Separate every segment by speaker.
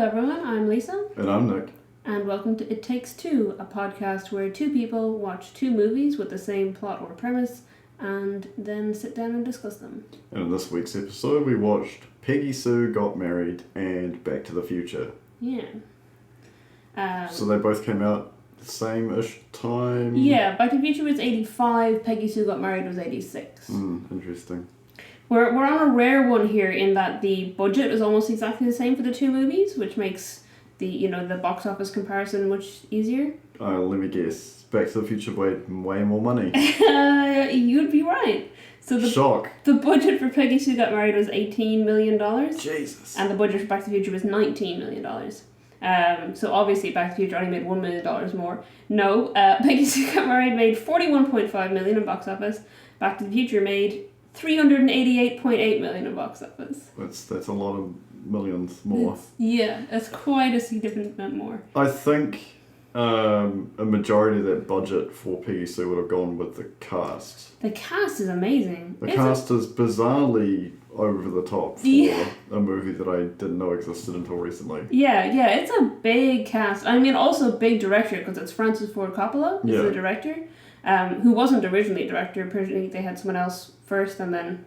Speaker 1: everyone, I'm Lisa.
Speaker 2: And I'm Nick.
Speaker 1: And welcome to It Takes Two, a podcast where two people watch two movies with the same plot or premise and then sit down and discuss them.
Speaker 2: And in this week's episode, we watched Peggy Sue Got Married and Back to the Future.
Speaker 1: Yeah.
Speaker 2: So they both came out the same-ish time?
Speaker 1: Yeah, Back to the Future was 85, Peggy Sue Got Married was 86.
Speaker 2: Interesting.
Speaker 1: We're on a rare one here in that the budget is almost exactly the same for the two movies, which makes the box office comparison much easier.
Speaker 2: Let me guess. Back to the Future made way more money.
Speaker 1: You'd be right. So
Speaker 2: Shock.
Speaker 1: The budget for Peggy Sue Got Married was $18 million.
Speaker 2: Jesus.
Speaker 1: And the budget for Back to the Future was $19 million. So obviously Back to the Future only made $1 million more. No, Peggy Sue Got Married made $41.5 million in box office. Back to the Future made $388.8 million in box office.
Speaker 2: That's a lot of millions more.
Speaker 1: It's quite a significant amount more.
Speaker 2: I think a majority of that budget for Peggy Sue would have gone with the cast.
Speaker 1: The cast is amazing.
Speaker 2: The cast is bizarrely over the top for a movie that I didn't know existed until recently.
Speaker 1: Yeah, it's a big cast. I mean, also a big director, because it's Francis Ford Coppola who's the director, who wasn't originally director. Apparently they had someone else first, and then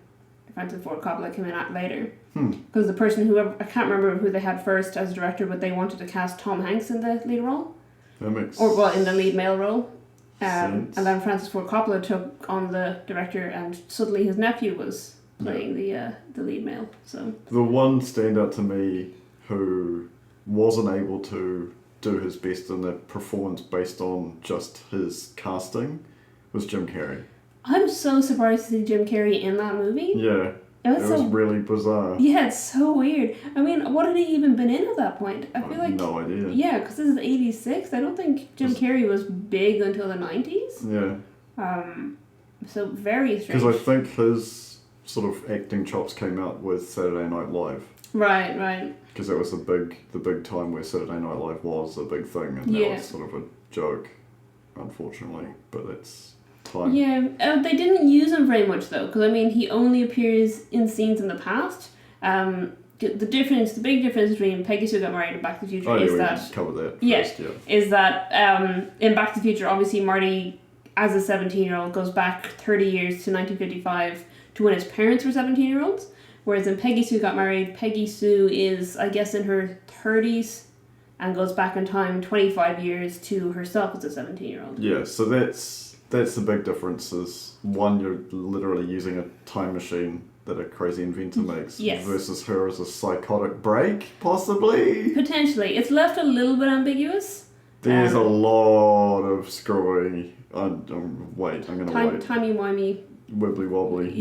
Speaker 1: Francis Ford Coppola came in later. Because the person I can't remember who they had first as director, but they wanted to cast Tom Hanks in the lead role.
Speaker 2: That makes
Speaker 1: in the lead male role.
Speaker 2: sense.
Speaker 1: And then Francis Ford Coppola took on the director, and suddenly his nephew was playing the lead male. So
Speaker 2: the one standout to me who wasn't able to do his best in the performance based on just his casting was Jim Carrey.
Speaker 1: I'm so surprised to see Jim Carrey in that movie.
Speaker 2: Yeah. It was really bizarre.
Speaker 1: Yeah, it's so weird. I mean, what had he even been in at that point? I feel like...
Speaker 2: no idea.
Speaker 1: Yeah, because this is 86. I don't think Jim Carrey was big until the 90s.
Speaker 2: Yeah.
Speaker 1: So very strange.
Speaker 2: Because I think his sort of acting chops came out with Saturday Night Live.
Speaker 1: Right.
Speaker 2: Because that was the big time where Saturday Night Live was a big thing, and now it's sort of a joke, unfortunately. But that's... time.
Speaker 1: Yeah, they didn't use him very much though, because I mean he only appears in scenes in the past. The big difference between Peggy Sue Got Married and Back to the Future is that
Speaker 2: cover that first,
Speaker 1: is that in Back to the Future, obviously Marty as a 17-year-old goes back 30 years to 1955 to when his parents were 17-year-olds, whereas in Peggy Sue Got Married, Peggy Sue is I guess in her 30s and goes back in time 25 years to herself as a 17-year-old.
Speaker 2: Yeah, so that's the big difference. Is one, you're literally using a time machine that a crazy inventor makes, versus her as a psychotic break, possibly.
Speaker 1: Potentially, it's left a little bit ambiguous.
Speaker 2: There's a lot of screwy. I'm gonna wait.
Speaker 1: Timey, wimey.
Speaker 2: Wibbly-wobbly.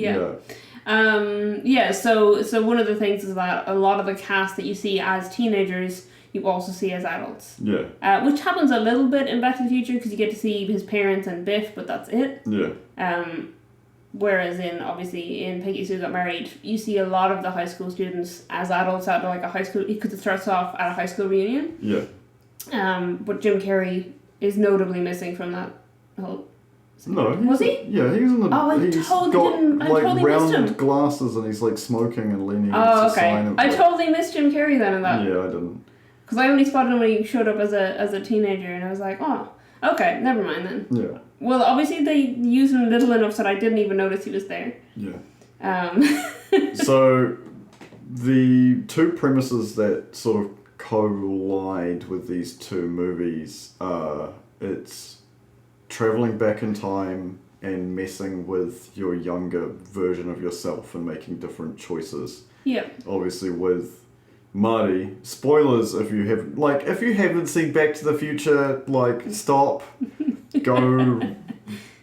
Speaker 1: So one of the things is that a lot of the cast that you see as teenagers, you also see as adults. Yeah. Which happens a little bit in Back to the Future, because you get to see his parents and Biff, but that's it.
Speaker 2: Yeah.
Speaker 1: Whereas in Peggy Sue Got Married, you see a lot of the high school students as adults at like a high school, because it starts off at a high school reunion.
Speaker 2: Yeah.
Speaker 1: But Jim Carrey is notably missing from that whole...
Speaker 2: No.
Speaker 1: Was he?
Speaker 2: Yeah, he was in the...
Speaker 1: He's got
Speaker 2: round glasses, and he's like smoking and leaning
Speaker 1: against the sign of... I totally missed Jim Carrey then in that.
Speaker 2: Yeah, I didn't.
Speaker 1: Because I only spotted him when he showed up as a teenager, and I was like, oh, okay, never mind then.
Speaker 2: Yeah.
Speaker 1: Well, obviously they used him little enough that I didn't even notice he was there.
Speaker 2: Yeah. So, the two premises that sort of collide with these two movies are, it's travelling back in time and messing with your younger version of yourself and making different choices.
Speaker 1: Yeah.
Speaker 2: Obviously with Marty, spoilers if you haven't seen Back to the Future, stop, go,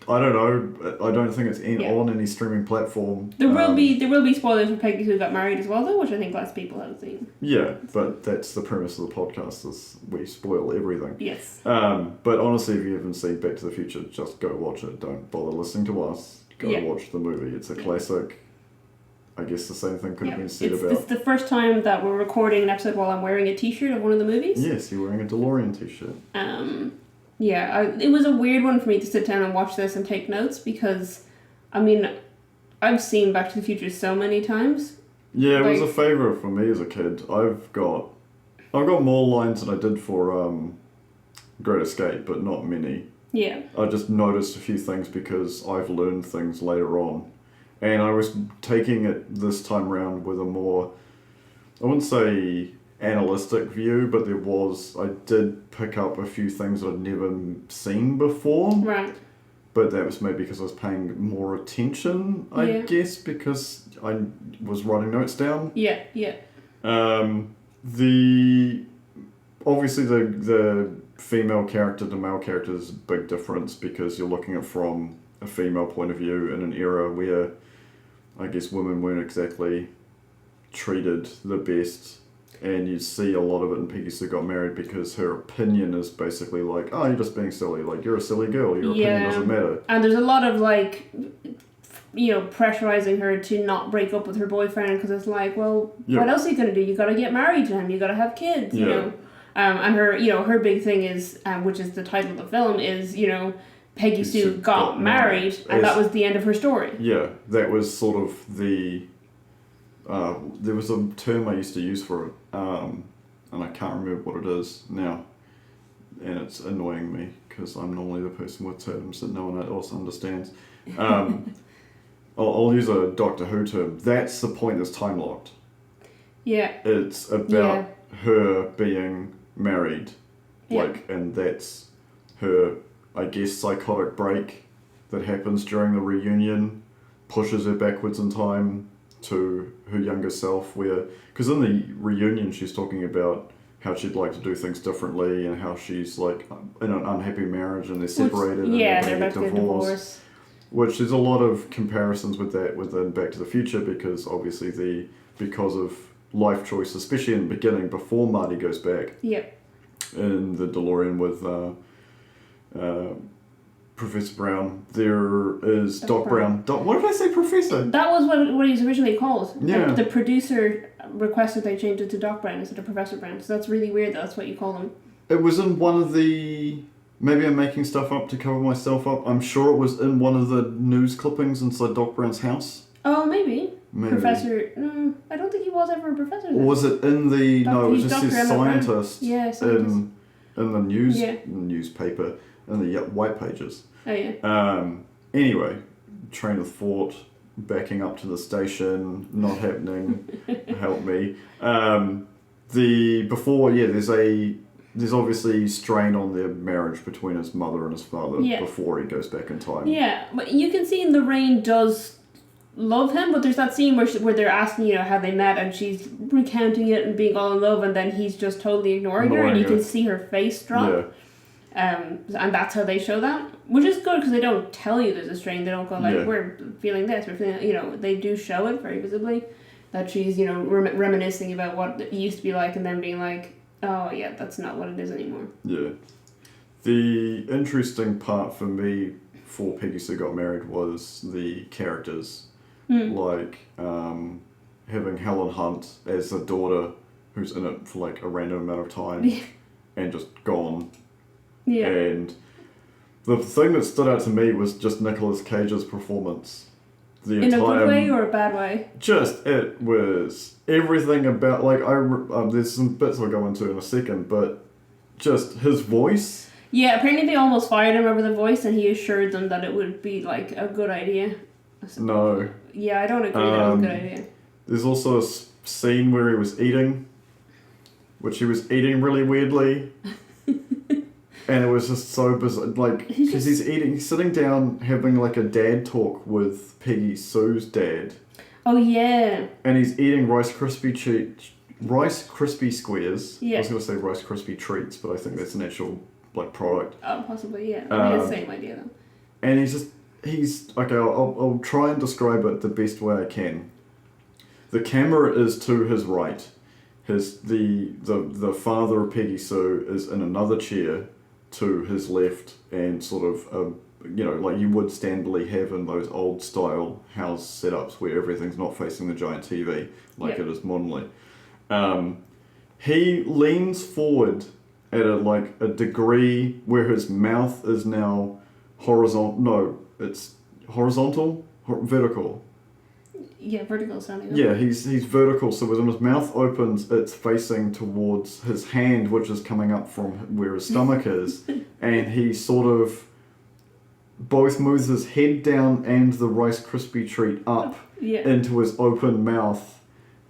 Speaker 2: I don't know, I don't think it's on any streaming platform.
Speaker 1: There will be spoilers for Peggy Sue Got Married as well though, which I think lots of people haven't seen.
Speaker 2: Yeah, but that's the premise of the podcast, is we spoil everything.
Speaker 1: Yes.
Speaker 2: But honestly, if you haven't seen Back to the Future, just go watch it. Don't bother listening to us. Go watch the movie. It's a classic. I guess the same thing could have been said about... It's
Speaker 1: the first time that we're recording an episode while I'm wearing a t-shirt of one of the movies.
Speaker 2: Yes, you're wearing a DeLorean t-shirt.
Speaker 1: It was a weird one for me to sit down and watch this and take notes, because, I mean, I've seen Back to the Future so many times.
Speaker 2: Yeah, it was a favourite for me as a kid. I've got I've got more lines than I did for Great Escape, but not many.
Speaker 1: Yeah.
Speaker 2: I just noticed a few things because I've learned things later on. And I was taking it this time round with a more, I wouldn't say analytic view, but I did pick up a few things I'd never seen before.
Speaker 1: Right.
Speaker 2: But that was maybe because I was paying more attention, I guess, because I was writing notes down.
Speaker 1: Yeah, yeah.
Speaker 2: Obviously the female character to male character is a big difference because you're looking at it from a female point of view in an era where I guess women weren't exactly treated the best, and you see a lot of it in Peggy Sue Got Married because her opinion is basically like, oh, you're just being silly, like you're a silly girl, your opinion doesn't matter.
Speaker 1: And there's a lot of like, pressurizing her to not break up with her boyfriend because it's like, well, what else are you gonna do? You gotta get married to him, you gotta have kids, you know. And her, her big thing is, which is the title of the film, is, Peggy Sue got married, and that was the end of her story. Yeah,
Speaker 2: that was sort of the... there was a term I used to use for it, and I can't remember what it is now, and it's annoying me, because I'm normally the person with terms that no one else understands. I'll use a Doctor Who term. That's the point that's time-locked.
Speaker 1: Yeah.
Speaker 2: It's about her being married, and that's her, I guess, psychotic break that happens during the reunion, pushes her backwards in time to her younger self, because in the reunion she's talking about how she'd like to do things differently and how she's like in an unhappy marriage and they're separated and they're going to get divorced. Which there's a lot of comparisons with that within Back to the Future because obviously because of life choice, especially in the beginning before Marty goes back.
Speaker 1: Yep.
Speaker 2: In the DeLorean with Professor Brown, there is Doc Brown. What did I say, Professor?
Speaker 1: That was what he was originally called.
Speaker 2: Yeah.
Speaker 1: The producer requested they change it to Doc Brown instead of Professor Brown, so that's really weird that's what you call him.
Speaker 2: It was in one of the... Maybe I'm making stuff up to cover myself up. I'm sure it was in one of the news clippings inside Doc Brown's house.
Speaker 1: Oh, maybe. Professor... I don't think he was ever a professor then.
Speaker 2: Or was it in the... No, it was just his scientist.
Speaker 1: Yeah, scientist.
Speaker 2: In the newspaper, in the white pages.
Speaker 1: Oh, yeah.
Speaker 2: Anyway, train of thought, backing up to the station, not happening, help me. There's obviously strain on their marriage between his mother and his father before he goes back in time.
Speaker 1: Yeah, but you can see in Lorraine does love him, but there's that scene where they're asking, how they met, and she's recounting it and being all in love, and then he's just totally ignoring her, and you can see her face drop. Yeah. And that's how they show that, which is good because they don't tell you there's a strain. They don't go like, we're feeling this, we're feeling, they do show it very visibly, that she's, reminiscing about what it used to be like, and then being like, oh yeah, that's not what it is anymore. Yeah.
Speaker 2: The interesting part for me for Peggy Sue Got Married was the characters. Like having Helen Hunt as the daughter who's in it for like a random amount of time and just gone. Yeah. And the thing that stood out to me was just Nicolas Cage's performance. In a good way or a bad way? It was everything about, there's some bits I'll go into in a second, but just his voice.
Speaker 1: Yeah, apparently they almost fired him over the voice, and he assured them that it would be, a good idea.
Speaker 2: No.
Speaker 1: Yeah, I don't agree that it was a good idea.
Speaker 2: There's also a scene where he was eating, which he was eating really weirdly. And it was just so bizarre, because he's sitting down having a dad talk with Peggy Sue's dad.
Speaker 1: Oh yeah.
Speaker 2: And he's eating Rice Krispie squares. Yeah. I was going to say Rice Krispie treats, but I think that's an actual product.
Speaker 1: Oh, possibly, yeah. It's the same idea though.
Speaker 2: And he's okay. I'll try and describe it the best way I can. The camera is to his right. The father of Peggy Sue is in another chair to his left, and sort of like you would standardly have in those old style house setups where everything's not facing the giant TV it is modernly. He leans forward at a degree where his mouth is now horizontal. No, it's horizontal, vertical.
Speaker 1: vertical sounding up.
Speaker 2: Yeah, he's vertical, so when his mouth opens, it's facing towards his hand, which is coming up from where his stomach is, and he sort of both moves his head down and the Rice Krispie treat up into his open mouth.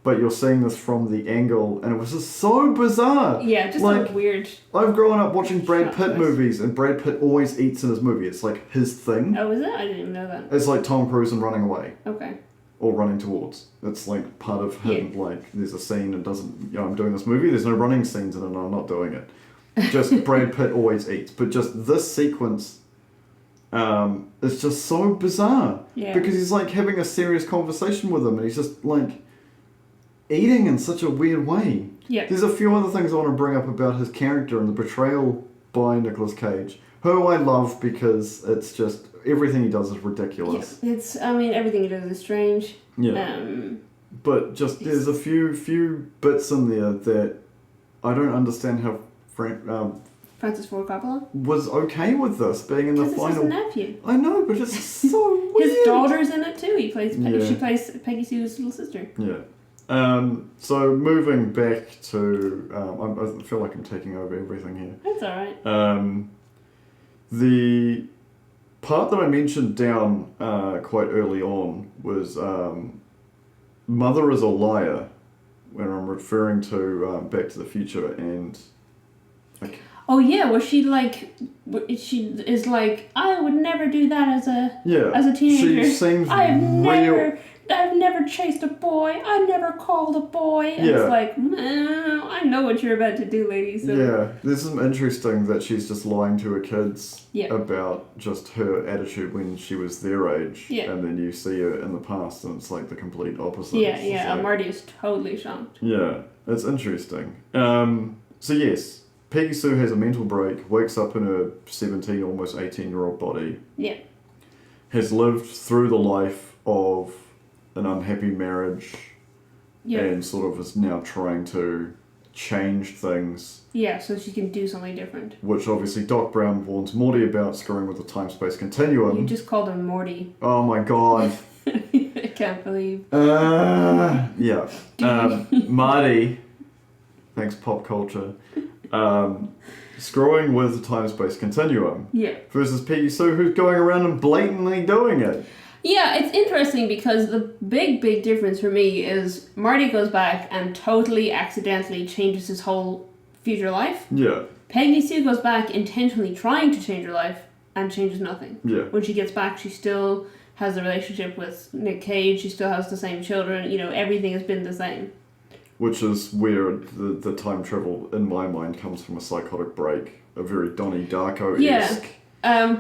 Speaker 2: But you're seeing this from the angle, and it was just so bizarre.
Speaker 1: Yeah, just
Speaker 2: like,
Speaker 1: so weird.
Speaker 2: I've grown up watching Brad Pitt movies, and Brad Pitt always eats in his movie. It's like his thing.
Speaker 1: Oh, is it? I didn't even know that.
Speaker 2: It's like Tom Cruise and Running Away.
Speaker 1: Okay.
Speaker 2: Or Running Towards. It's like part of him, like, there's a scene and doesn't, I'm doing this movie, there's no running scenes in it, and I'm not doing it. Just Brad Pitt always eats. But just this sequence, it's just so bizarre.
Speaker 1: Yeah.
Speaker 2: Because he's like having a serious conversation with him, and he's just like eating in such a weird way.
Speaker 1: Yeah.
Speaker 2: There's a few other things I want to bring up about his character and the portrayal by Nicolas Cage, who I love because it's just everything he does is ridiculous.
Speaker 1: Yeah. Everything he does is strange.
Speaker 2: Yeah. But just there's a few bits in there that I don't understand how
Speaker 1: Francis Ford Coppola
Speaker 2: was okay with this being in the final.
Speaker 1: It's his nephew.
Speaker 2: I know, but it's so weird.
Speaker 1: His daughter's in it too. She plays Peggy Sue's little sister.
Speaker 2: Yeah. So moving back to, I feel like I'm taking over everything here.
Speaker 1: That's alright.
Speaker 2: The part that I mentioned down quite early on was Mother is a Liar, when I'm referring to Back to the Future and...
Speaker 1: Oh yeah, where she is like, I would never do that as a teenager.
Speaker 2: She seems
Speaker 1: I've never chased a boy. I never called a boy. And it's like, I know what you're about to do, lady. So.
Speaker 2: Yeah, there's some interesting that she's just lying to her kids about just her attitude when she was their age. Yeah. And then you see her in the past and it's like the complete opposite.
Speaker 1: Yeah, Marty is totally shocked.
Speaker 2: Yeah, it's interesting. So yes, Peggy Sue has a mental break, wakes up in her 17, almost 18-year-old body.
Speaker 1: Yeah.
Speaker 2: Has lived through the life of an unhappy marriage and sort of is now trying to change things.
Speaker 1: Yeah, so she can do something different.
Speaker 2: Which obviously Doc Brown warns Morty about, screwing with the time-space continuum.
Speaker 1: You just called him Morty.
Speaker 2: Oh my god.
Speaker 1: I can't believe.
Speaker 2: Yeah. Marty, thanks pop culture, screwing with the time-space continuum. Yeah. Versus Peggy Sue, who's going around and blatantly doing it.
Speaker 1: Yeah, it's interesting because the big difference for me is Marty goes back and totally accidentally changes his whole future life. Yeah. Peggy Sue goes back intentionally trying to change her life and changes nothing. Yeah. When she gets back, she still has a relationship with Nick Cage. She still has the same children. You know, everything has been the same.
Speaker 2: Which is where the time travel, in my mind, comes from a psychotic break. A very Donnie Darko-esque.
Speaker 1: Yeah.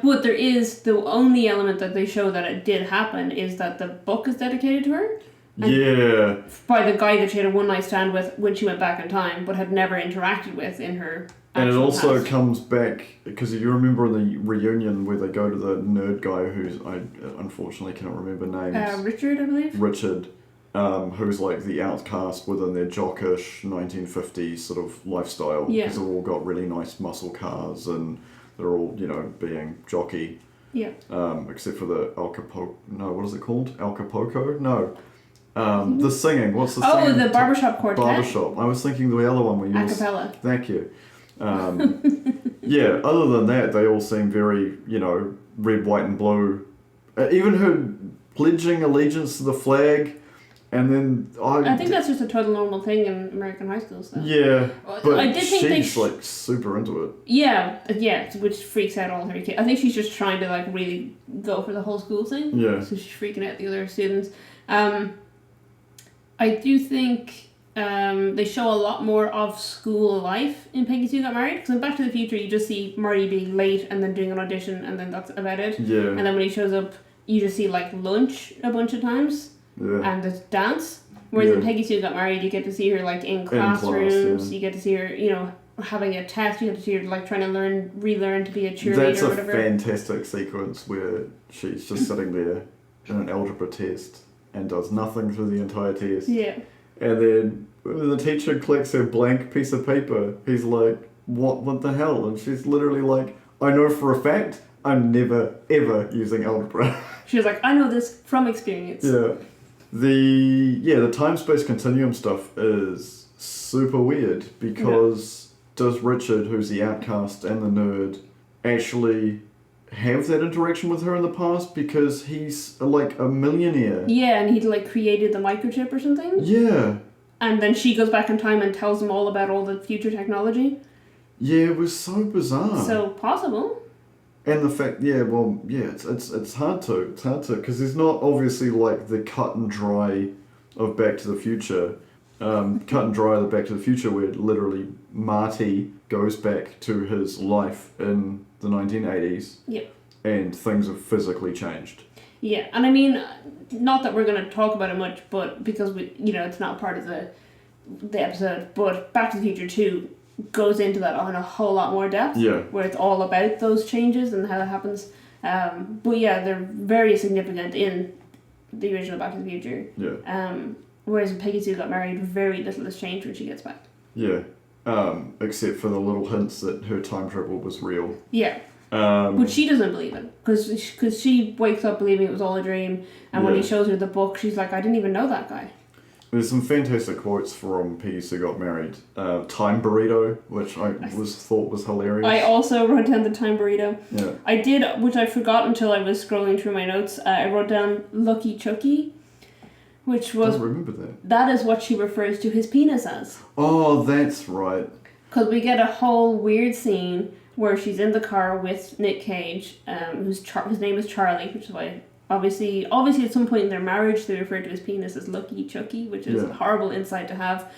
Speaker 1: But there is the only element that they show that it did happen is that the book is dedicated to her. Yeah. By the guy that she had a one-night stand with when she went back in time, but had never interacted with in her.
Speaker 2: And it also comes back, because if you remember in the reunion where they go to the nerd guy who's, I unfortunately cannot remember names.
Speaker 1: Richard, I believe.
Speaker 2: Richard, who's like the outcast within their jockish 1950s sort of lifestyle. Yeah. Because they've all got really nice muscle cars and they're all, you know, being jockey. Yeah. Except for the Al Capoco. No, what is it called? Al Capoco? No. The singing. What's the singing?
Speaker 1: Oh, the barbershop quartet.
Speaker 2: Barbershop. I was thinking the other one.
Speaker 1: A cappella.
Speaker 2: Thank you. Yeah, other than that, they all seem very, you know, red, white and blue. Even her pledging allegiance to the flag. And then
Speaker 1: I think that's just a total normal thing in American high schools, though.
Speaker 2: Yeah, but I did think she's like super into it.
Speaker 1: Yeah, which freaks out all her kids. I think she's just trying to like really go for the whole school thing. Yeah. So she's freaking out the other students. I do think they show a lot more of school life in Peggy Sue Got Married. Because in Back to the Future, you just see Marty being late and then doing an audition, and then that's about it. Yeah. And then when he shows up, you just see like lunch a bunch of times. Yeah. And the dance. Whereas in Peggy Sue Got Married, you get to see her like in classrooms. You get to see her, you know, having a test. You get to see her like trying to relearn to be a cheerleader.
Speaker 2: That's
Speaker 1: or whatever.
Speaker 2: That's a fantastic sequence where she's just sitting there in an algebra test and does nothing through the entire test. Yeah. And then when the teacher collects her blank piece of paper, he's like, "What the hell?" And she's literally like, "I know for a fact I'm never ever using algebra."
Speaker 1: She was like, "I know this from experience."
Speaker 2: Yeah. The time-space continuum stuff is super weird because does Richard, who's the outcast and the nerd, actually have that interaction with her in the past because he's like a millionaire?
Speaker 1: Yeah, and he'd like created the microchip or something. Yeah. And then she goes back in time and tells him all about all the future technology.
Speaker 2: Yeah, it was so bizarre.
Speaker 1: So possible.
Speaker 2: And the fact, it's hard to, because there's not obviously like the cut and dry of Back to the Future, cut and dry of the Back to the Future where literally Marty goes back to his life in the 1980s.
Speaker 1: Yep.
Speaker 2: And things have physically changed.
Speaker 1: Yeah, and I mean, not that we're going to talk about it much, but because it's not part of the episode, but Back to the Future 2 goes into that on a whole lot more depth. Yeah. Where it's all about those changes and how it happens. But yeah, they're very significant in the original Back to the Future. Yeah. Whereas in Peggy Sue Got Married, very little has changed when she gets back.
Speaker 2: Yeah. Except for the little hints that her time travel was real.
Speaker 1: Yeah. But she doesn't believe it because she wakes up believing it was all a dream, and when he shows her the book, she's like, I didn't even know that guy.
Speaker 2: There's some fantastic quotes from Peggy Sue Got Married. Time burrito, which I thought was hilarious.
Speaker 1: I also wrote down the time burrito.
Speaker 2: Yeah.
Speaker 1: I did, which I forgot until I was scrolling through my notes. I wrote down Lucky Chucky, which was...
Speaker 2: I don't remember that.
Speaker 1: That is what she refers to his penis as.
Speaker 2: Oh, that's right.
Speaker 1: Because we get a whole weird scene where she's in the car with Nick Cage, his name is Charlie, which is why... Obviously, at some point in their marriage, they refer to his penis as Lucky Chucky, which is a horrible insight to have.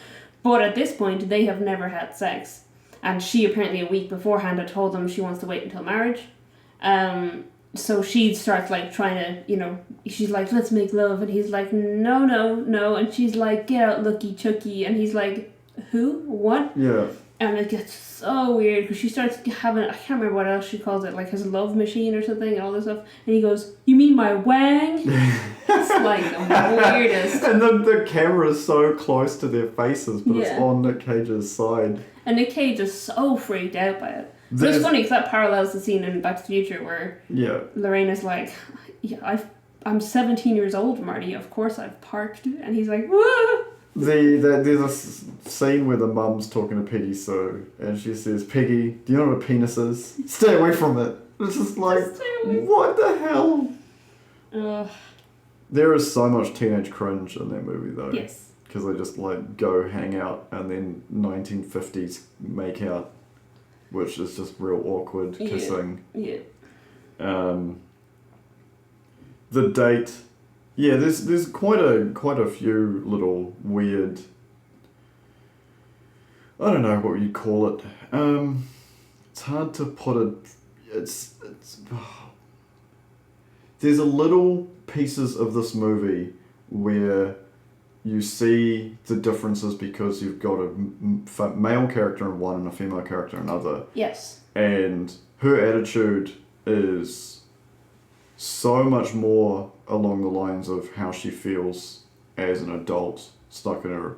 Speaker 1: But at this point, they have never had sex. And she apparently a week beforehand had told him she wants to wait until marriage. So she starts like trying to, she's like, let's make love. And he's like, no. And she's like, get out, Lucky Chucky. And he's like, who? What? Yeah. And it gets so weird because she starts having, I can't remember what else she calls it, like his love machine or something and all this stuff. And he goes, you mean my wang? It's like the weirdest.
Speaker 2: And the camera is so close to their faces, but it's on Nick Cage's side.
Speaker 1: And Nick Cage is so freaked out by it. But it's funny because that parallels the scene in Back to the Future where Lorraine is like, I'm 17 years old, Marty, of course I've parked. And he's like, whoa!
Speaker 2: There's a scene where the mum's talking to Peggy Sue, and she says, Peggy, do you know what a penis is? Stay away from it. It's just like, what the hell? There is so much teenage cringe in that movie, though.
Speaker 1: Yes.
Speaker 2: Because they just, like, go hang out and then 1950s make out, which is just real awkward kissing.
Speaker 1: Yeah.
Speaker 2: The date... Yeah, there's quite a few little weird, I don't know what you'd call it. It's hard to put it. It's there's a little pieces of this movie where you see the differences because you've got a male character in one and a female character in another.
Speaker 1: Yes.
Speaker 2: And her attitude is so much more along the lines of how she feels as an adult stuck in her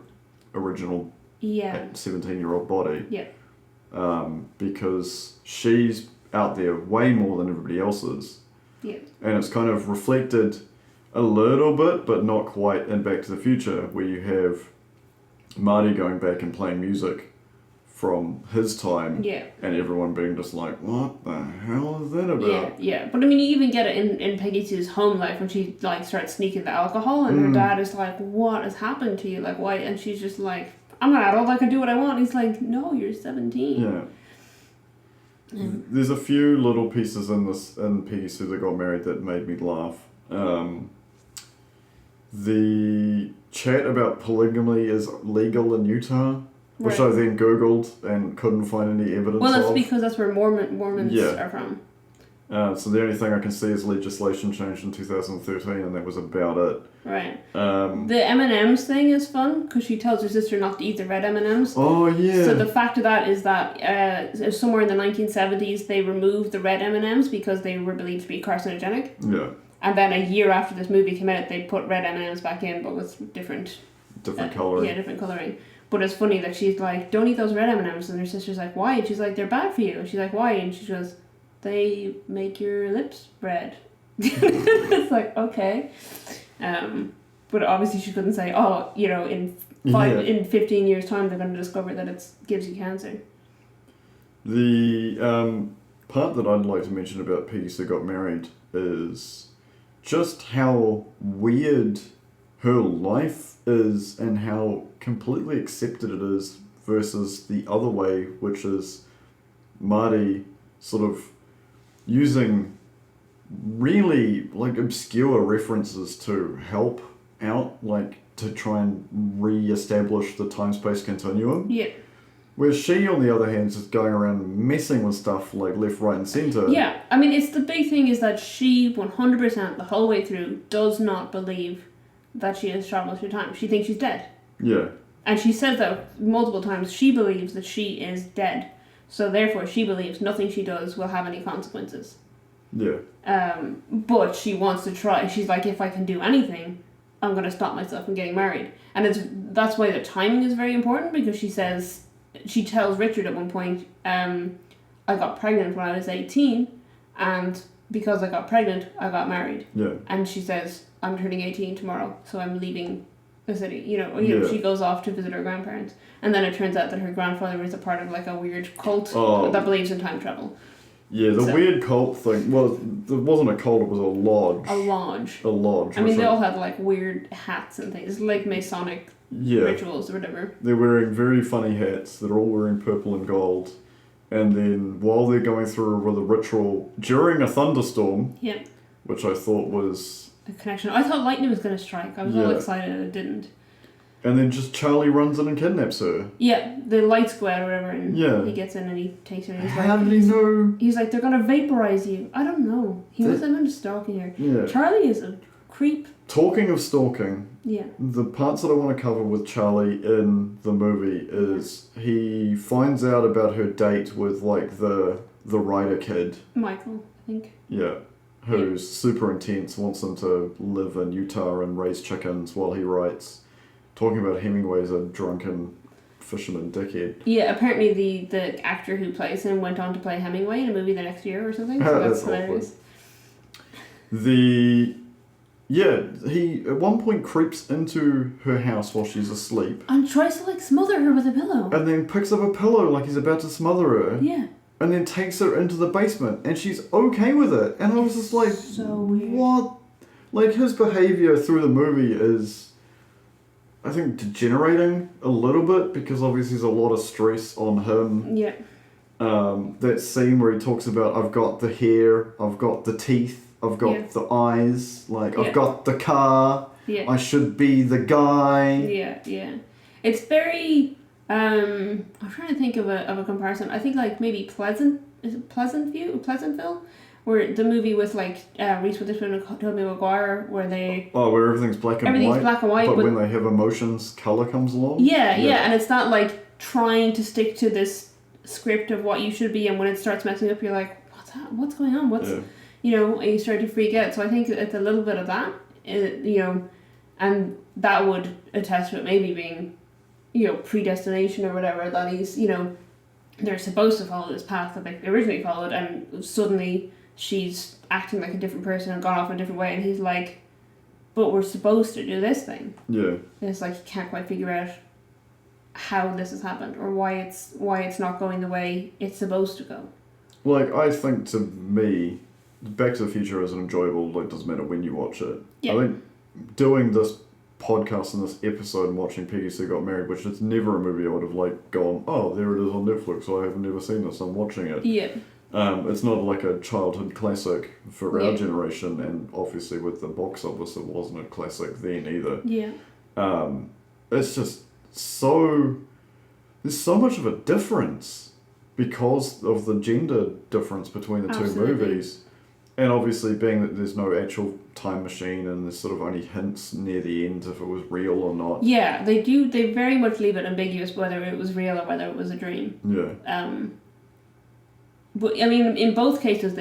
Speaker 2: original 17-year-old body. Yeah. Because she's out there way more than everybody else is. Yeah. And it's kind of reflected a little bit, but not quite in Back to the Future, where you have Marty going back and playing music from his time, and everyone being just like, what the hell is that about?
Speaker 1: Yeah. But I mean, you even get it in Peggy Sue's home life when she like starts sneaking the alcohol, and her dad is like, what has happened to you? Like, why? And she's just like, I'm an adult, I can do what I want. He's like, no, you're 17.
Speaker 2: Yeah. There's a few little pieces in Peggy Sue Got Married that made me laugh. The chat about polygamy is legal in Utah. Which I then Googled and couldn't find any evidence of.
Speaker 1: Well, that's because that's where Mormons are from.
Speaker 2: So the only thing I can see is legislation changed in 2013, and that was about it.
Speaker 1: Right. The M&M's thing is fun, because she tells her sister not to eat the red M&M's.
Speaker 2: Oh, yeah.
Speaker 1: So the fact of that is that somewhere in the 1970s, they removed the red M&M's because they were believed to be carcinogenic.
Speaker 2: Yeah.
Speaker 1: And then a year after this movie came out, they put red M&M's back in, but with different
Speaker 2: colouring.
Speaker 1: Yeah, different colouring. But it's funny that she's like, don't eat those red M&M's. And her sister's like, why? And she's like, they're bad for you. And she's like, why? And she goes, they make your lips red. It's like, okay. but obviously she couldn't say, oh, you know, in 15 years' time they're going to discover that it gives you cancer.
Speaker 2: The part that I'd like to mention about Peggy Sue Got Married is just how weird her life is and how completely accepted it is versus the other way, which is Marty sort of using really like obscure references to help out, like to try and re-establish the time-space continuum.
Speaker 1: Yeah.
Speaker 2: Whereas she, on the other hand, is just going around messing with stuff like left, right, and centre.
Speaker 1: Yeah, I mean, it's the big thing is that she 100% the whole way through does not believe that she has traveled through time. She thinks she's dead.
Speaker 2: Yeah.
Speaker 1: And she says that multiple times. She believes that she is dead. So therefore she believes nothing she does will have any consequences.
Speaker 2: Yeah.
Speaker 1: But she wants to try. She's like, if I can do anything, I'm going to stop myself from getting married. And that's why the timing is very important, because she tells Richard at one point, I got pregnant when I was 18, and because I got pregnant, I got married.
Speaker 2: Yeah.
Speaker 1: And she says, I'm turning 18 tomorrow, so I'm leaving the city. You know, she goes off to visit her grandparents. And then it turns out that her grandfather is a part of like a weird cult that believes in time travel.
Speaker 2: Yeah, the weird cult thing, well, it wasn't a cult, it was a lodge.
Speaker 1: A lodge.
Speaker 2: A lodge.
Speaker 1: I mean, they all had like weird hats and things, like Masonic rituals or whatever.
Speaker 2: They're wearing very funny hats, they're all wearing purple and gold. And then while they're going through with a ritual during a thunderstorm, which I thought was
Speaker 1: a connection. I thought lightning was going to strike. I was all excited and it didn't.
Speaker 2: And then just Charlie runs in and kidnaps her.
Speaker 1: Yeah, the lights go out or whatever, and he gets in and he takes her. And he's
Speaker 2: How did he know?
Speaker 1: He's like, they're going to vaporize you. I don't know. He must have been stalking her.
Speaker 2: Yeah.
Speaker 1: Charlie is a creep.
Speaker 2: Talking of stalking, the parts that I want to cover with Charlie in the movie is he finds out about her date with like the writer kid.
Speaker 1: Michael, I think.
Speaker 2: Yeah. Who's super intense, wants him to live in Utah and raise chickens while he writes. Talking about Hemingway's a drunken fisherman dickhead. Yeah,
Speaker 1: apparently the actor who plays him went on to play Hemingway in a movie the next year or something. So that's hilarious.
Speaker 2: He at one point creeps into her house while she's asleep.
Speaker 1: And tries to like smother her with a pillow.
Speaker 2: And then picks up a pillow like he's about to smother her.
Speaker 1: Yeah.
Speaker 2: And then takes her into the basement and she's okay with it. And I was just like,
Speaker 1: so weird.
Speaker 2: What? Like his behaviour through the movie is, I think, degenerating a little bit because obviously there's a lot of stress on him.
Speaker 1: Yeah.
Speaker 2: That scene where he talks about, I've got the hair, I've got the teeth, I've got the eyes, I've got the car, I should be the guy.
Speaker 1: Yeah. It's very, I'm trying to think of a comparison. I think like maybe Pleasantville? Where the movie with like Reese Witherspoon and Tobey Maguire, where
Speaker 2: everything's black and white. But when they have emotions, colour comes along.
Speaker 1: Yeah, and it's not like trying to stick to this script of what you should be, and when it starts messing up, you're like, what's going on? And you start to freak out. So I think it's a little bit of that, and that would attest to it maybe being, predestination or whatever. That he's, they're supposed to follow this path that they originally followed, and suddenly she's acting like a different person and gone off in a different way, and he's like, but we're supposed to do this thing. Yeah. And it's like he can't quite figure out how this has happened or why it's not going the way it's supposed to go.
Speaker 2: Like, I think to me, Back to the Future isn't enjoyable, like, doesn't matter when you watch it. Yeah. I think doing this podcast and this episode and watching Peggy Sue Got Married, which is never a movie I would have like gone, oh, there it is on Netflix, so I have never seen this, I'm watching it.
Speaker 1: Yeah.
Speaker 2: It's not like a childhood classic for our generation, and obviously with the box office it wasn't a classic then either.
Speaker 1: Yeah.
Speaker 2: It's just there's so much of a difference because of the gender difference between the two movies. And obviously being that there's no actual time machine and there's sort of only hints near the end if it was real or not.
Speaker 1: Yeah, they very much leave it ambiguous whether it was real or whether it was a dream.
Speaker 2: Yeah.
Speaker 1: But I mean, in both cases,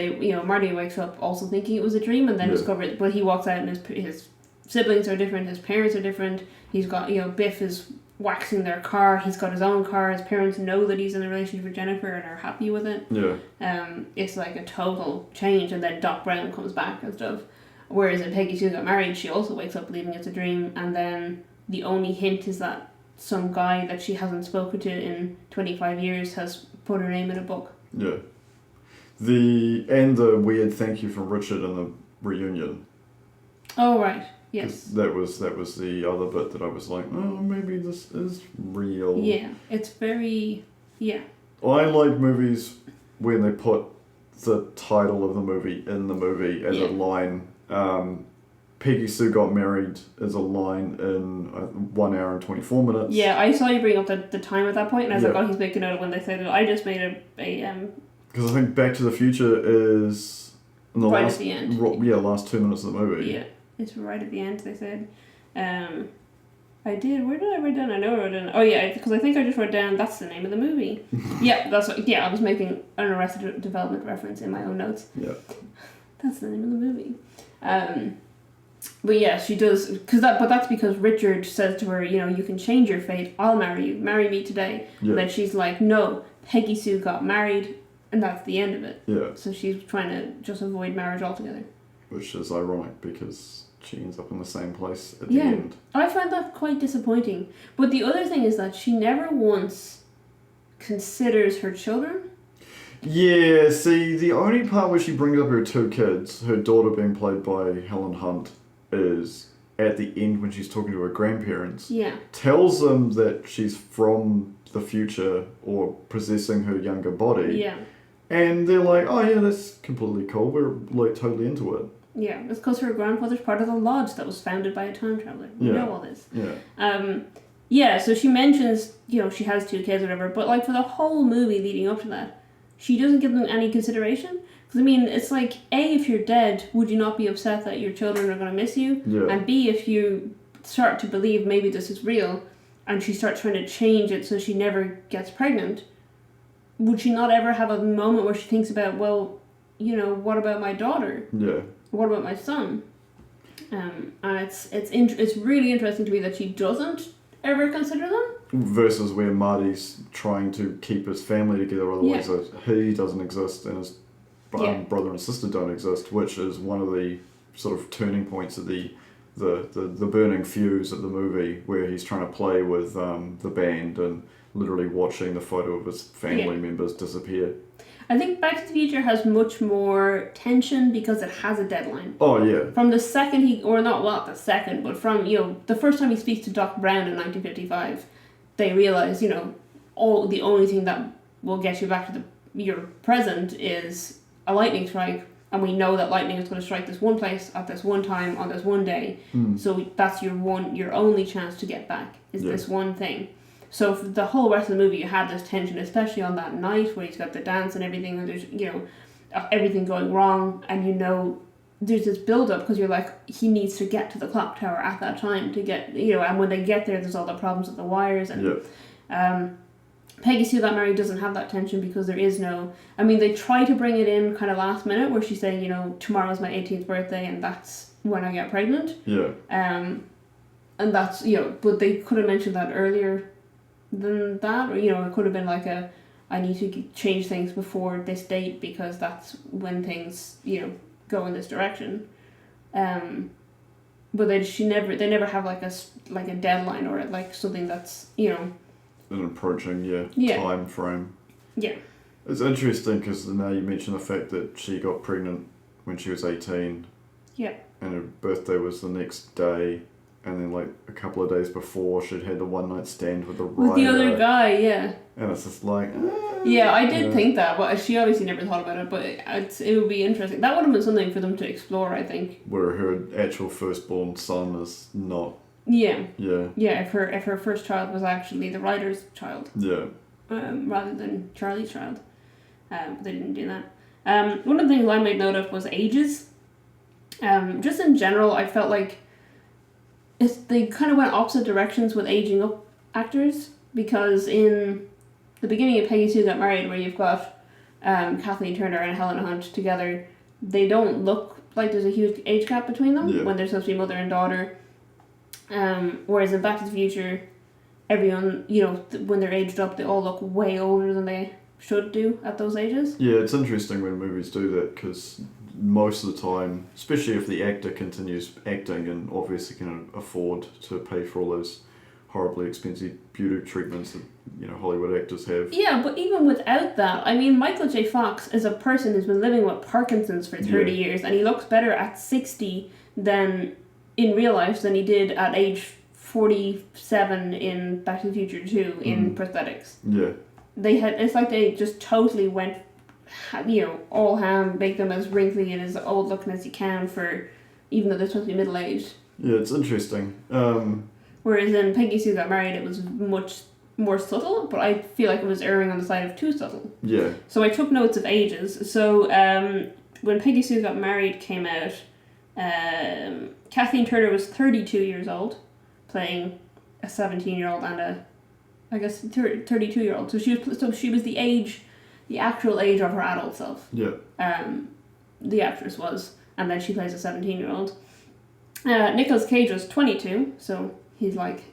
Speaker 1: Marty wakes up also thinking it was a dream and then discovers. But he walks out and his siblings are different, his parents are different. He's got Biff is waxing their car. He's got his own car. His parents know that he's in a relationship with Jennifer and are happy with it.
Speaker 2: Yeah.
Speaker 1: It's like a total change, and then Doc Brown comes back and stuff. Whereas in Peggy Sue Got Married, she also wakes up believing it's a dream, and then the only hint is that some guy that she hasn't spoken to in 25 years has put her name in a book.
Speaker 2: Yeah. The weird thank you from Richard in the reunion.
Speaker 1: Oh, right. Yes.
Speaker 2: That was the other bit that I was like, oh, maybe this is real.
Speaker 1: Yeah. It's very... Yeah.
Speaker 2: I like movies when they put the title of the movie in the movie as a line. Peggy Sue Got Married is a line in 1 hour and 24 minutes.
Speaker 1: Yeah, I saw you bring up the time at that point, and I was like, oh, he's making out when they said it. I just made a
Speaker 2: because I think Back to the Future is in the
Speaker 1: right
Speaker 2: last,
Speaker 1: at the end.
Speaker 2: Last 2 minutes of the movie.
Speaker 1: Yeah, it's right at the end, they said. I did. Where did I write down? I know I wrote down. Oh yeah, because I think I just wrote down that's the name of the movie. Yeah, I was making an Arrested Development reference in my own notes.
Speaker 2: Yeah.
Speaker 1: That's the name of the movie. But yeah, she does, but that's because Richard says to her, you can change your fate, I'll marry you, marry me today. Yeah. And then she's like, no, Peggy Sue got married, and that's the end of it.
Speaker 2: Yeah.
Speaker 1: So she's trying to just avoid marriage altogether.
Speaker 2: Which is ironic, because she ends up in the same place at the end.
Speaker 1: I find that quite disappointing. But the other thing is that she never once considers her children.
Speaker 2: Yeah, see, the only part where she brings up her 2 kids, her daughter being played by Helen Hunt, is at the end when she's talking to her grandparents.
Speaker 1: Yeah.
Speaker 2: Tells them that she's from the future or possessing her younger body.
Speaker 1: Yeah.
Speaker 2: And they're like, oh yeah, that's completely cool. We're like totally into it.
Speaker 1: Yeah, it's because her grandfather's part of the lodge that was founded by a time traveler. We know all this.
Speaker 2: Yeah.
Speaker 1: Yeah, so she mentions, she has 2 kids or whatever, but like for the whole movie leading up to that, she doesn't give them any consideration. Because, I mean, it's like, A, if you're dead, would you not be upset that your children are going to miss you?
Speaker 2: Yeah.
Speaker 1: And B, if you start to believe maybe this is real, and she starts trying to change it so she never gets pregnant, would she not ever have a moment where she thinks about, well, what about my daughter?
Speaker 2: Yeah.
Speaker 1: What about my son? And it's really interesting to me that she doesn't ever consider them.
Speaker 2: Versus where Marty's trying to keep his family together, otherwise he doesn't exist and his brother and sister don't exist, which is one of the sort of turning points of the burning fuse of the movie, where he's trying to play with the band and literally watching the photo of his family members disappear.
Speaker 1: I think Back to the Future has much more tension because it has a deadline.
Speaker 2: Oh, yeah.
Speaker 1: From the second but from, the first time he speaks to Doc Brown in 1955, they realize, the only thing that will get you back to your present is a lightning strike, and we know that lightning is going to strike this one place at this one time on this one day. So that's your only chance to get back is this one thing. So for the whole rest of the movie, you had this tension, especially on that night where he's got the dance and everything, and there's everything going wrong, and there's this build up because you're like, he needs to get to the clock tower at that time to get and when they get there, there's all the problems with the wires and Peggy Sue Got Married doesn't have that tension because there is no... I mean, they try to bring it in kind of last minute where she's saying, tomorrow's my 18th birthday and that's when I get pregnant.
Speaker 2: Yeah.
Speaker 1: And that's, but they could have mentioned that earlier than that. Or, it could have been like I need to change things before this date because that's when things, go in this direction. But they never have like a deadline or like something that's,
Speaker 2: an approaching time frame.
Speaker 1: Yeah.
Speaker 2: It's interesting because now you mention the fact that she got pregnant when she was 18.
Speaker 1: Yeah. And
Speaker 2: her birthday was the next day, and then like a couple of days before she'd had the one night stand with the writer.
Speaker 1: With the other guy, yeah.
Speaker 2: And it's just like...
Speaker 1: yeah, I did think that, but she obviously never thought about it, but it would be interesting. That would have been something for them to explore, I think.
Speaker 2: Where her actual firstborn son is not...
Speaker 1: Yeah.
Speaker 2: Yeah.
Speaker 1: Yeah, if her first child was actually the writer's child.
Speaker 2: Yeah.
Speaker 1: Rather than Charlie's child. But they didn't do that. One of the things I made note of was ages. Just in general, I felt like they kind of went opposite directions with aging up actors, because in the beginning of Peggy Sue Got Married, where you've got Kathleen Turner and Helena Hunt together, they don't look like there's a huge age gap between them when they're supposed to be mother and daughter. Whereas in Back to the Future, everyone, when they're aged up, they all look way older than they should do at those ages.
Speaker 2: Yeah, it's interesting when movies do that, because most of the time, especially if the actor continues acting and obviously can afford to pay for all those horribly expensive beauty treatments that Hollywood actors have.
Speaker 1: Yeah, but even without that, I mean, Michael J. Fox is a person who's been living with Parkinson's for 30 years, and he looks better at 60 than in real life than he did at age 47 in Back to the Future 2 in prosthetics.
Speaker 2: Yeah.
Speaker 1: It's like they just totally went, all ham, make them as wrinkly and as old looking as you can for, even though they're supposed to be middle aged.
Speaker 2: Yeah, it's interesting.
Speaker 1: Whereas in Peggy Sue Got Married, it was much more subtle, but I feel like it was erring on the side of too subtle.
Speaker 2: Yeah.
Speaker 1: So I took notes of ages. So when Peggy Sue Got Married came out, Kathleen Turner was 32 years old, playing a 17-year-old and a, I guess, 32-year-old. So she was the actual age of her adult self.
Speaker 2: Yeah.
Speaker 1: The actress was, and then she plays a 17-year-old. Nicolas Cage was 22, so he's like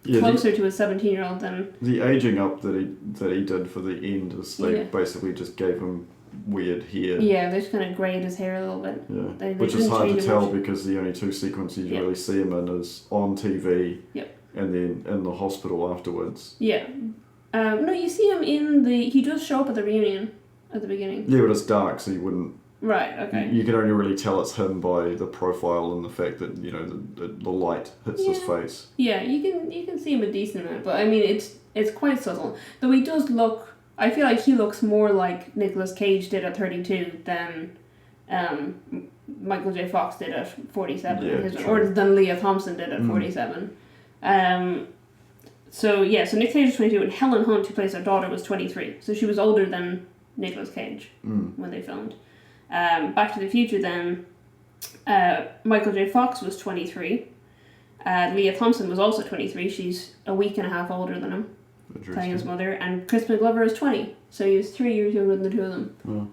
Speaker 1: closer to a 17-year-old than...
Speaker 2: The aging up that he did for the end is they basically just gave him weird hair.
Speaker 1: Yeah, they just kind of greyed his hair a little bit.
Speaker 2: Yeah,
Speaker 1: they
Speaker 2: which is hard to tell because the only two sequences you really see him in is on TV and then in the hospital afterwards.
Speaker 1: Yeah. No, you see him he does show up at the reunion at the beginning.
Speaker 2: Yeah, but it's dark, so you wouldn't...
Speaker 1: Right, okay.
Speaker 2: You can only really tell it's him by the profile and the fact that, the light hits his face.
Speaker 1: Yeah, you can see him a decent amount, but I mean, it's quite subtle. Though he does look... I feel like he looks more like Nicolas Cage did at 32 than Michael J. Fox did at 47, or than Leah Thompson did at 47. So Nick Cage was 22, and Helen Hunt, who plays her daughter, was 23. So she was older than Nicolas Cage when they filmed. Back to the Future then, Michael J. Fox was 23. Leah Thompson was also 23. She's a week and a half older than him, playing his mother. And Crispin Glover is 20. So he was 3 years younger than the two of them.
Speaker 2: Oh.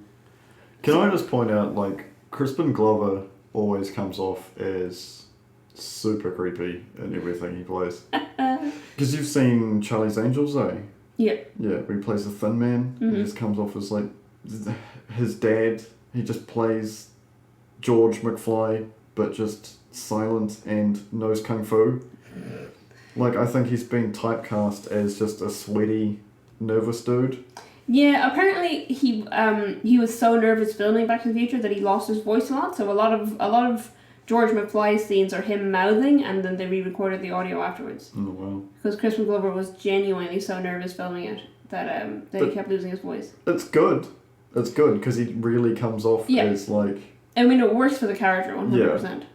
Speaker 2: Can I just point out, Crispin Glover always comes off as super creepy in everything he plays. Because you've seen Charlie's Angels, eh?
Speaker 1: Yeah.
Speaker 2: Yeah, where he plays the thin man. He just comes off as his dad. He just plays George McFly, but just silent and knows kung fu. I think he's been typecast as just a sweaty, nervous dude.
Speaker 1: Yeah, apparently he was so nervous filming Back to the Future that he lost his voice a lot. So a lot of George McFly's scenes are him mouthing, and then they re-recorded the audio afterwards. Oh wow! Because Crispin Glover was genuinely so nervous filming it that he kept losing his voice.
Speaker 2: It's good. It's good because he really comes off as like...
Speaker 1: I mean, it works for the character 100%.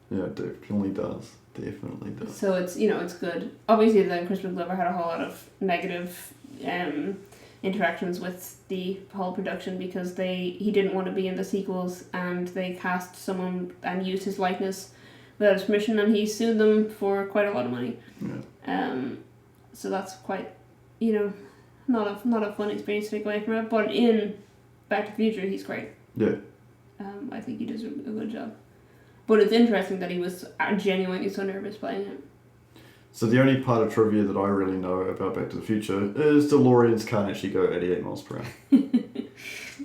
Speaker 2: Yeah, it definitely does. Definitely does.
Speaker 1: So it's, it's good. Obviously then Crispin Glover had a whole lot of negative interactions with the whole production because he didn't want to be in the sequels, and they cast someone and used his likeness without his permission, and he sued them for quite a lot of money. Yeah. So that's quite, not a fun experience to take away from it, but in Back to the Future, he's great.
Speaker 2: Yeah.
Speaker 1: I think he does a good job. But it's interesting that he was genuinely so nervous playing it.
Speaker 2: So the only part of trivia that I really know about Back to the Future is DeLoreans can't actually go 88 miles per hour.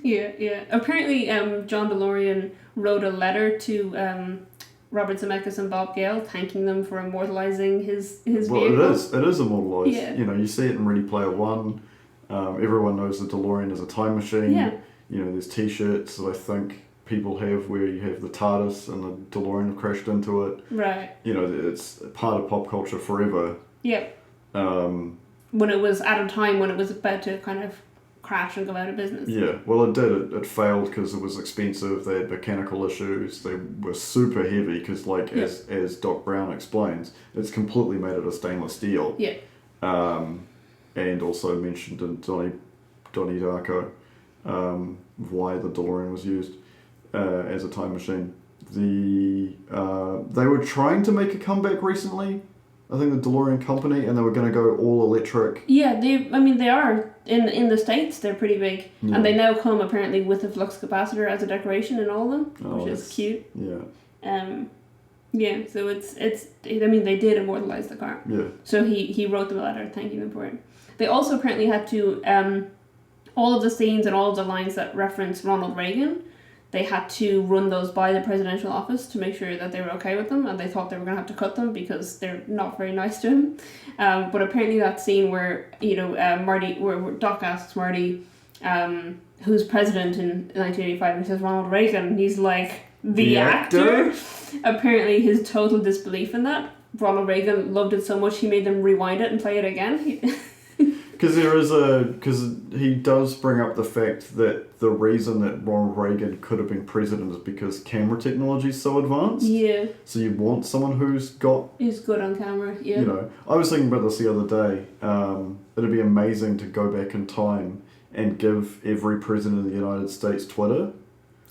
Speaker 1: Yeah. Apparently, John DeLorean wrote a letter to Robert Zemeckis and Bob Gale thanking them for immortalizing his vehicle.
Speaker 2: Well, it is immortalized. Yeah. You see it in Ready Player One. Everyone knows the DeLorean is a time machine. Yeah. There's T-shirts that I think people have where you have the TARDIS and the DeLorean crashed into it. Right. It's part of pop culture forever. Yep.
Speaker 1: When it was at a time when it was about to kind of crash and go out of business.
Speaker 2: Yeah, well it did. It failed because it was expensive. They had mechanical issues. They were super heavy because as Doc Brown explains, it's completely made out of stainless steel. Yeah. And also mentioned in Donnie Darko why the DeLorean was used as a time machine. They were trying to make a comeback recently, I think the DeLorean company, and they were going to go all electric. Yeah, they are. In the States, they're pretty big. Yeah. And they now come apparently with a flux capacitor as a decoration in all of them, which is cute. Yeah. Yeah, so it's they did immortalize the car. Yeah. So he wrote them a letter thanking them for it. They also apparently had to, all of the scenes and all of the lines that reference Ronald Reagan,
Speaker 1: they had to run those by the presidential office to make sure that they were okay with them, and they thought they were going to have to cut them because they're not very nice to him. But apparently that scene where, where Doc asks Marty, who's president in 1985, and he says Ronald Reagan, and he's like, the actor? Apparently his total disbelief in that. Ronald Reagan loved it so much he made them rewind it and play it again.
Speaker 2: Because he does bring up the fact that the reason that Ronald Reagan could have been president is because camera technology is so advanced.
Speaker 1: Yeah.
Speaker 2: So you want someone who's good
Speaker 1: on camera, yeah.
Speaker 2: I was thinking about this the other day. It'd be amazing to go back in time and give every president of the United States Twitter.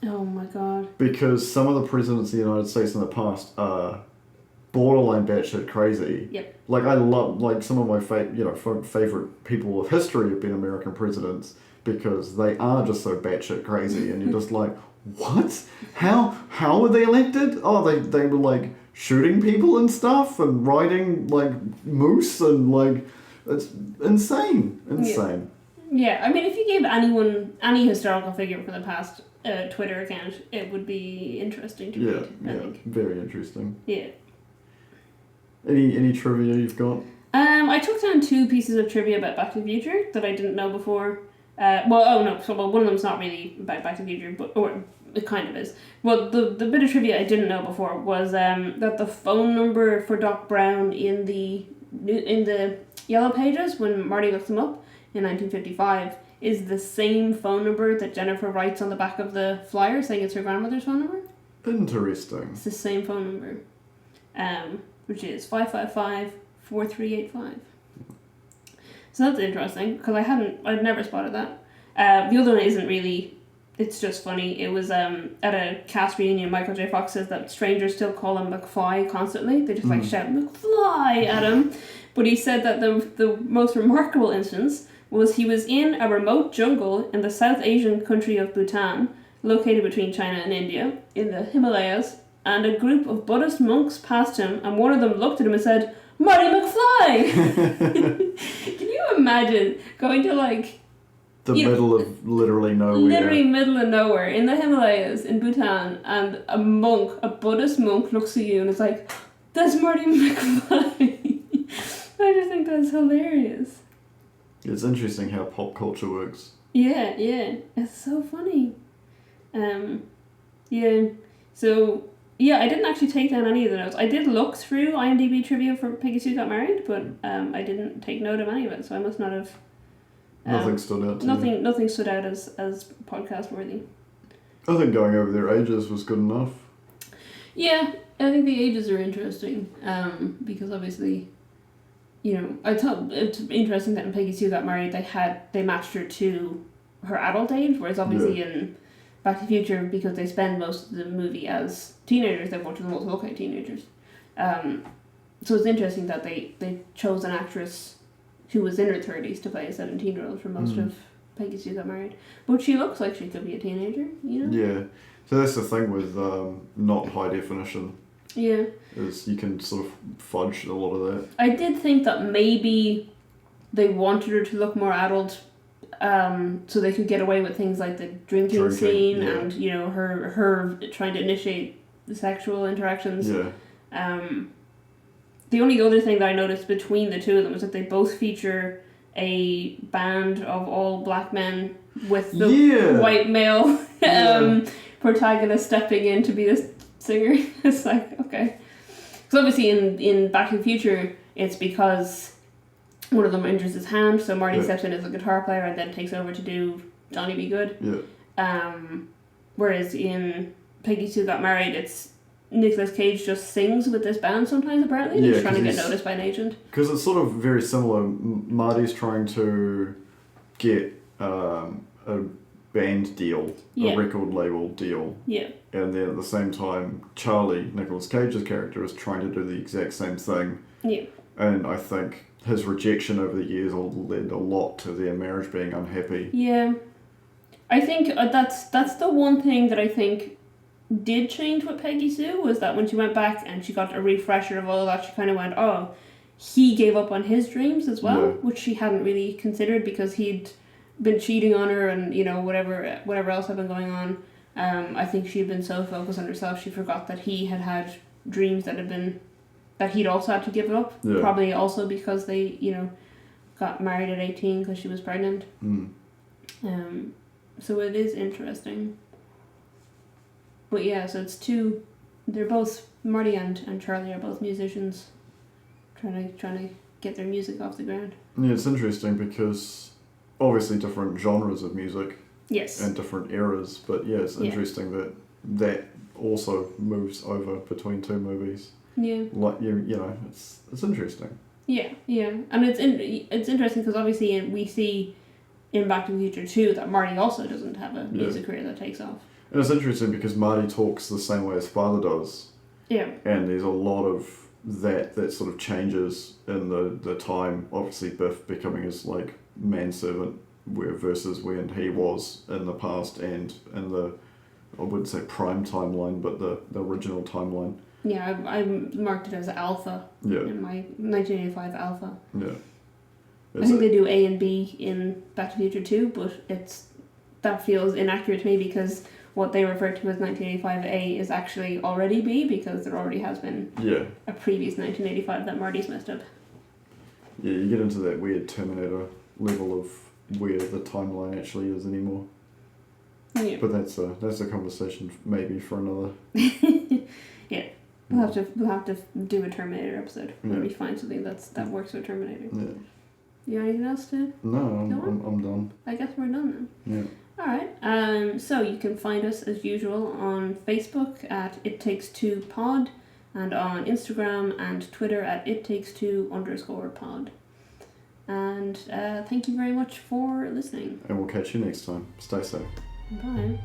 Speaker 1: Oh my god.
Speaker 2: Because some of the presidents of the United States in the past are borderline batshit crazy.
Speaker 1: Yep.
Speaker 2: Like I love, like some of my favorite people of history have been American presidents because they are just so batshit crazy, and you're just like, what? How were they elected? Oh, they were like shooting people and stuff and riding like moose and like it's insane.
Speaker 1: Yeah, I mean, if you gave any historical figure from the past a Twitter account, it would be interesting to read. I think.
Speaker 2: Very interesting.
Speaker 1: Yeah.
Speaker 2: Any trivia you've got?
Speaker 1: I took down 2 pieces of trivia about Back to the Future that I didn't know before. One of them's not really about Back to the Future, or it kind of is. Well, the bit of trivia I didn't know before was that the phone number for Doc Brown in the Yellow Pages, when Marty looks him up in 1955, is the same phone number that Jennifer writes on the back of the flyer, saying it's her grandmother's phone number.
Speaker 2: Interesting.
Speaker 1: It's the same phone number. Which is 555-4385. So that's interesting, because I'd never spotted that. The other one isn't really, it's just funny. It was at a cast reunion, Michael J. Fox says that strangers still call him McFly constantly. They just shout McFly at him. But he said that the most remarkable instance was he was in a remote jungle in the South Asian country of Bhutan, located between China and India, in the Himalayas, and a group of Buddhist monks passed him, and one of them looked at him and said, Marty McFly! Can you imagine going to
Speaker 2: the middle of literally nowhere?
Speaker 1: Literally middle of nowhere, in the Himalayas, in Bhutan, and a Buddhist monk looks at you and is like, that's Marty McFly! I just think that's hilarious.
Speaker 2: It's interesting how pop culture works.
Speaker 1: Yeah, it's so funny. So... yeah, I didn't actually take down any of the notes. I did look through IMDb trivia for Peggy Sue Got Married, but I didn't take note of any of it, so I must not have...
Speaker 2: nothing stood out to you?
Speaker 1: Nothing stood out as podcast worthy.
Speaker 2: I think going over their ages was good enough.
Speaker 1: Yeah, I think the ages are interesting, because obviously, I thought it's interesting that in Peggy Sue Got Married, they matched her to her adult age, whereas obviously in Back to the Future, because they spend most of the movie as teenagers, they want them all to look like teenagers. So it's interesting that they chose an actress who was in her 30s to play a 17-year-old for most of Peggy Sue Got Married. But she looks like she could be a teenager, Yeah.
Speaker 2: So that's the thing with not high definition.
Speaker 1: Yeah.
Speaker 2: Is you can sort of fudge a lot of that.
Speaker 1: I did think that maybe they wanted her to look more adult, so they could get away with things like the drinking scene and her trying to initiate the sexual interactions. The only other thing that I noticed between the two of them is that they both feature a band of all black men with the white male protagonist stepping in to be the singer. It's like, okay. So obviously in Back to the Future, it's because one of them injures his hand, so Marty steps in as a guitar player and then takes over to do Johnny Be Good. Whereas in Peggy Sue Got Married, it's Nicolas Cage just sings with this band sometimes, apparently. He's trying to get noticed by an agent.
Speaker 2: Because it's sort of very similar. Marty's trying to get a band deal, a record label deal. Yeah. And then at the same time, Charlie, Nicolas Cage's character, is trying to do the exact same thing. Yeah. And I think his rejection over the years led a lot to their marriage being unhappy. Yeah.
Speaker 1: I think that's the one thing that I think did change with Peggy Sue, was that when she went back and she got a refresher of all of that, she kind of went, oh, he gave up on his dreams as well, which she hadn't really considered because he'd been cheating on her and, whatever else had been going on. I think she'd been so focused on herself she forgot that he had dreams that he'd also had to give up.
Speaker 2: Yeah.
Speaker 1: Probably also because they, got married at 18 because she was pregnant. So it is interesting. But yeah, so it's they're both, Marty and Charlie are both musicians trying to get their music off the ground.
Speaker 2: Yeah, it's interesting because obviously different genres of music.
Speaker 1: Yes.
Speaker 2: And different eras, but yeah, it's interesting that also moves over between two movies.
Speaker 1: Yeah.
Speaker 2: Like it's interesting.
Speaker 1: Yeah, and it's interesting because obviously we see in Back to the Future 2 that Marty also doesn't have a music career that takes off.
Speaker 2: And it's interesting because Marty talks the same way his father does.
Speaker 1: Yeah.
Speaker 2: And there's a lot of that sort of changes in the time. Obviously, Biff becoming his like manservant, versus when he was in the past and in the, I wouldn't say prime timeline, but the original timeline.
Speaker 1: Yeah, I marked it as Alpha.
Speaker 2: Yeah.
Speaker 1: In my 1985 Alpha.
Speaker 2: Yeah.
Speaker 1: I think they do A and B in Back to the Future 2, but that feels inaccurate to me because what they refer to as 1985 A is actually already B because there already has been a previous 1985 that Marty's messed up.
Speaker 2: Yeah, you get into that weird Terminator level of where the timeline actually is anymore.
Speaker 1: Yeah.
Speaker 2: But that's a conversation maybe for another.
Speaker 1: Yeah. We'll have to do a Terminator episode where we find something that works with Terminator.
Speaker 2: Yeah.
Speaker 1: You got anything else to?
Speaker 2: No, I'm done.
Speaker 1: I guess we're done then.
Speaker 2: Yeah.
Speaker 1: Alright. So you can find us as usual on Facebook at It Takes Two Pod and on Instagram and Twitter at @ItTakesTwo_pod. And thank you very much for listening.
Speaker 2: And we'll catch you next time. Stay safe.
Speaker 1: Bye.